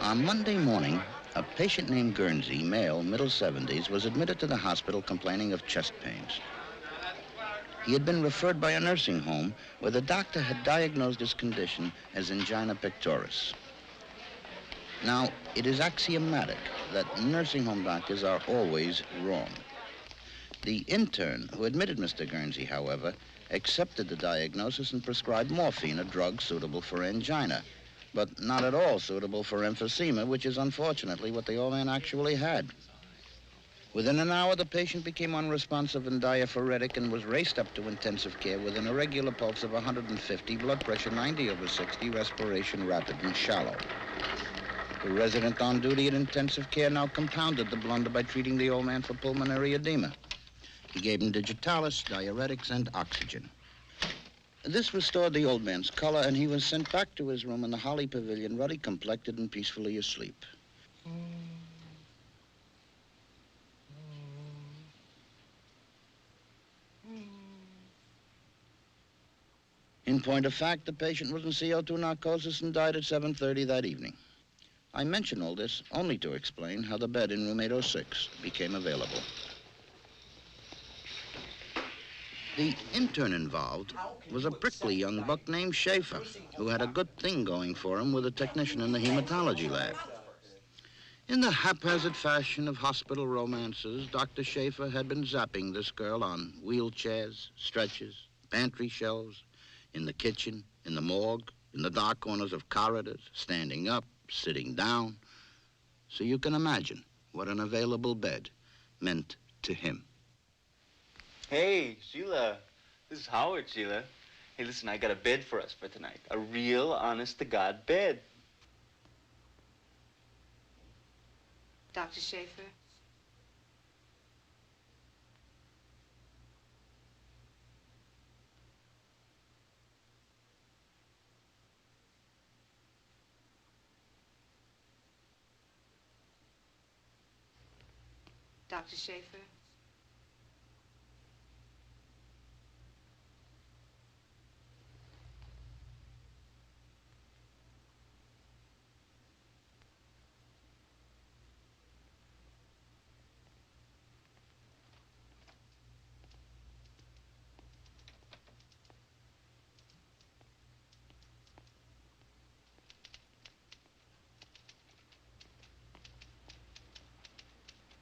On Monday morning, a patient named Guernsey, male, middle 70s, was admitted to the hospital complaining of chest pains. He had been referred by a nursing home where the doctor had diagnosed his condition as angina pectoris. Now, it is axiomatic that nursing home doctors are always wrong. The intern who admitted Mr. Guernsey, however, accepted the diagnosis and prescribed morphine, a drug suitable for angina, but not at all suitable for emphysema, which is unfortunately what the old man actually had. Within an hour, the patient became unresponsive and diaphoretic and was raced up to intensive care with an irregular pulse of 150, blood pressure 90/60, respiration rapid and shallow. The resident on duty at intensive care now compounded the blunder by treating the old man for pulmonary edema. He gave him digitalis, diuretics, and oxygen. This restored the old man's color, and he was sent back to his room in the Holly Pavilion, ruddy complected and peacefully asleep. In point of fact, the patient was in CO2 narcosis and died at 7:30 that evening. I mention all this only to explain how the bed in room 806 became available. The intern involved was a prickly young buck named Schaefer, who had a good thing going for him with a technician in the hematology lab. In the haphazard fashion of hospital romances, Dr. Schaefer had been zapping this girl on wheelchairs, stretchers, pantry shelves, in the kitchen, in the morgue, in the dark corners of corridors, standing up, sitting down. So you can imagine what an available bed meant to him. Hey, Sheila. This is Howard, Sheila. Hey, listen, I got a bed for us for tonight. A real, honest-to-God bed. Dr. Schaefer? Dr. Schaefer?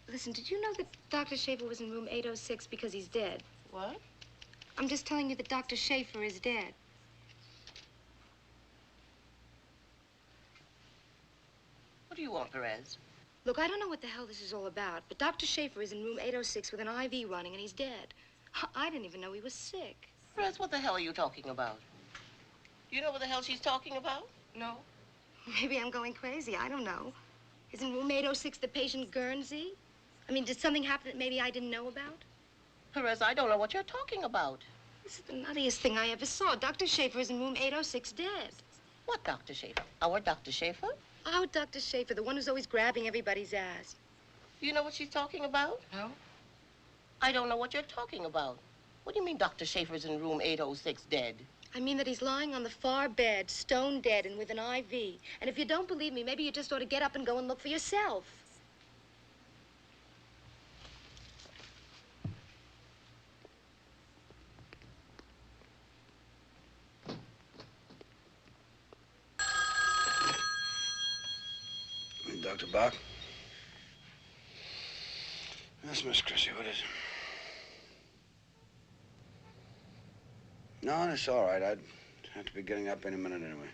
Listen, did you know that Dr. Schaefer was in room 806 because he's dead? What? I'm just telling you that Dr. Schaefer is dead. What do you want, Perez? Look, I don't know what the hell this is all about, but Dr. Schaefer is in room 806 with an IV running and he's dead. I didn't even know he was sick. Perez, what the hell are you talking about? Do you know what the hell she's talking about? No. Maybe I'm going crazy. I don't know. Is in room 806 the patient Guernsey? I mean, did something happen that maybe I didn't know about? Perez, I don't know what you're talking about. This is the nuttiest thing I ever saw. Dr. Schaefer is in room 806 dead. What Dr. Schaefer? Our Dr. Schaefer? Oh, Dr. Schaefer, the one who's always grabbing everybody's ass. You know what she's talking about? No? I don't know what you're talking about. What do you mean Dr. Schaefer's in room 806 dead? I mean that he's lying on the far bed, stone dead and with an IV. And if you don't believe me, maybe you just ought to get up and go and look for yourself. Dr. Bach? Yes, Miss Chrissy, what is it? No, it's all right. I'd have to be getting up any minute anyway.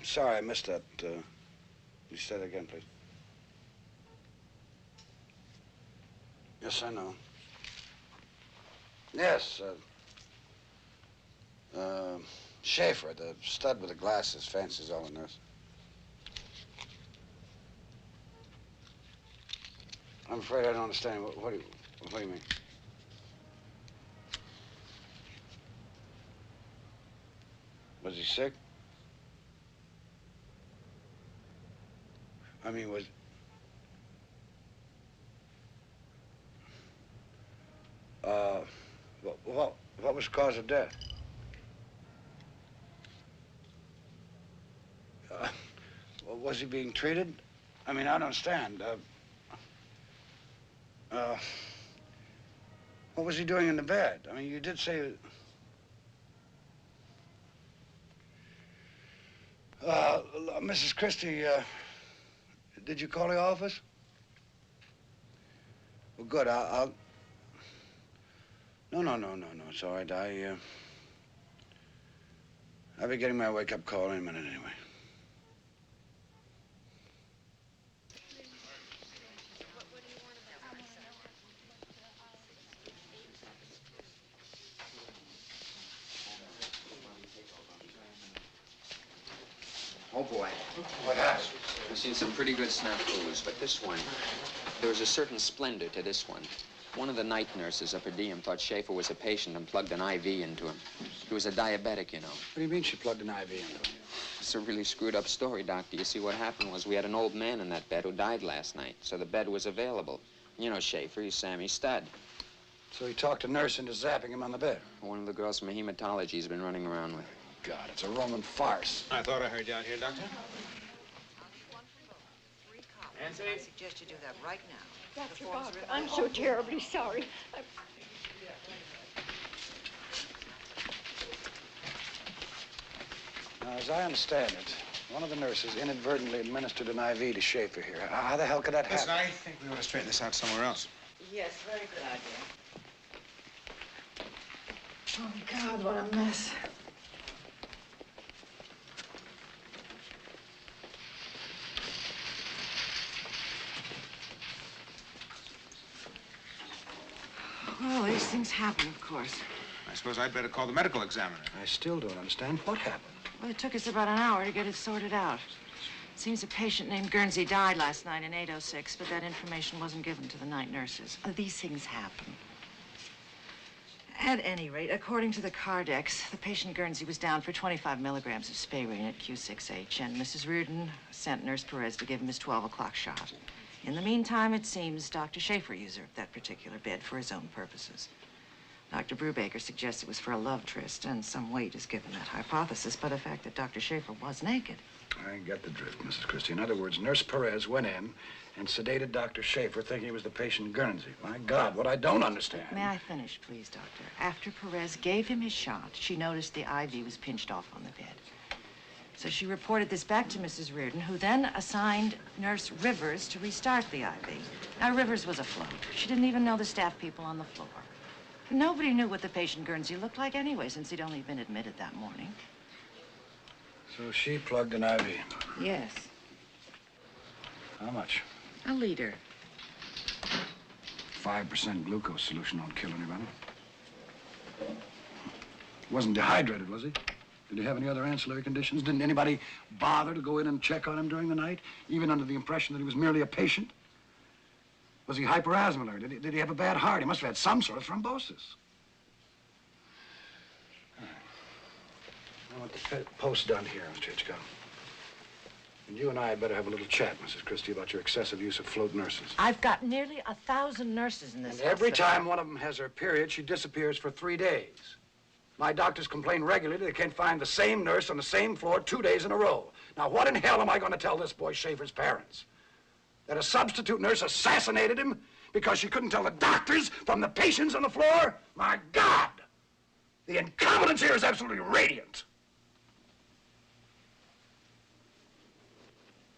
Sorry, I missed that. You say that again, please. Yes, I know. Yes, Schaefer, the stud with the glasses, fancies all the nurse. I'm afraid I don't understand. What do you mean? Was he sick? I mean, what was the cause of death? Was he being treated? I mean, I don't understand. What was he doing in the bed? I mean, you did say... Mrs. Christie, did you call the office? Well, good. I'll... No, it's all right. I'll be getting my wake-up call in a minute anyway. Oh, boy. What happened? We've seen some pretty good snafus, but this one, there was a certain splendor to this one. One of the night nurses up per diem thought Schaefer was a patient and plugged an IV into him. He was a diabetic, you know. What do you mean she plugged an IV into him? It's a really screwed up story, Doctor. You see, what happened was we had an old man in that bed who died last night, so the bed was available. You know Schaefer, he's Sammy Stud. So he talked a nurse into zapping him on the bed? One of the girls from hematology he's been running around with. God, it's a Roman farce. I thought I heard you out here, Doctor. Nancy? I suggest you do that right now. Dr. Barker, I'm so terribly sorry. Now, as I understand it, one of the nurses inadvertently administered an IV to Schaefer here. How the hell could that happen? Listen, I think we ought to straighten this out somewhere else. Yes, very good idea. Oh, God, what a mess. Well, these things happen, of course. I suppose I'd better call the medical examiner. I still don't understand what happened. Well, it took us about an hour to get it sorted out. It seems a patient named Guernsey died last night in 806, but that information wasn't given to the night nurses. These things happen. At any rate, according to the Cardex, the patient Guernsey was down for 25 milligrams of Spayrine at Q6H, and Mrs. Reardon sent Nurse Perez to give him his 12 o'clock shot. In the meantime, it seems Dr. Schaefer usurped that particular bed for his own purposes. Dr. Brubaker suggests it was for a love tryst, and some weight is given that hypothesis by the fact that Dr. Schaefer was naked. I get the drift, Mrs. Christie. In other words, Nurse Perez went in and sedated Dr. Schaefer, thinking he was the patient Guernsey. My God, what I don't understand. May I finish, please, Doctor? After Perez gave him his shot, she noticed the IV was pinched off on the bed. So she reported this back to Mrs. Reardon, who then assigned Nurse Rivers to restart the IV. Now, Rivers was afloat. She didn't even know the staff people on the floor. Nobody knew what the patient Guernsey looked like anyway, since he'd only been admitted that morning. So she plugged an IV. Yes. How much? A liter. 5% glucose solution won't kill anybody. Wasn't dehydrated, was he? Did he have any other ancillary conditions? Didn't anybody bother to go in and check on him during the night, even under the impression that he was merely a patient? Was he hyperosmolar? Did he have a bad heart? He must have had some sort of thrombosis. All right. I want the post done here, Mr. Hitchcock. And you and I had better have a little chat, Mrs. Christie, about your excessive use of float nurses. I've got nearly 1,000 nurses in this And every hospital. time one of them has her period, she disappears for 3 days. My doctors complain regularly they can't find the same nurse on the same floor 2 days in a row. Now, what in hell am I going to tell this boy Schaefer's parents? That a substitute nurse assassinated him because she couldn't tell the doctors from the patients on the floor? My God! The incompetence here is absolutely radiant.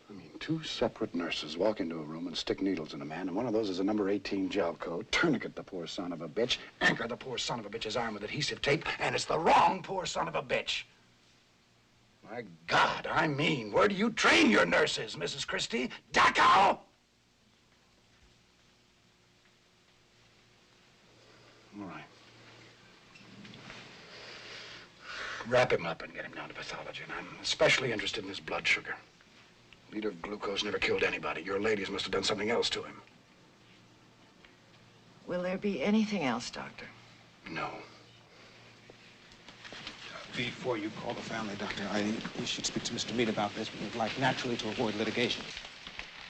I mean, 2 separate nurses walk into a room and stick needles in a man, and one of those is a number 18 gel coat, tourniquet the poor son of a bitch, anchor the poor son of a bitch's arm with adhesive tape, and it's the wrong poor son of a bitch. My God, I mean, where do you train your nurses, Mrs. Christie? Dachau? All right. Wrap him up and get him down to pathology, and I'm especially interested in his blood sugar. A liter of glucose never killed anybody. Your ladies must have done something else to him. Will there be anything else, Doctor? No. Before you call the family doctor, I think you should speak to Mr. Mead about this. We'd like naturally to avoid litigation.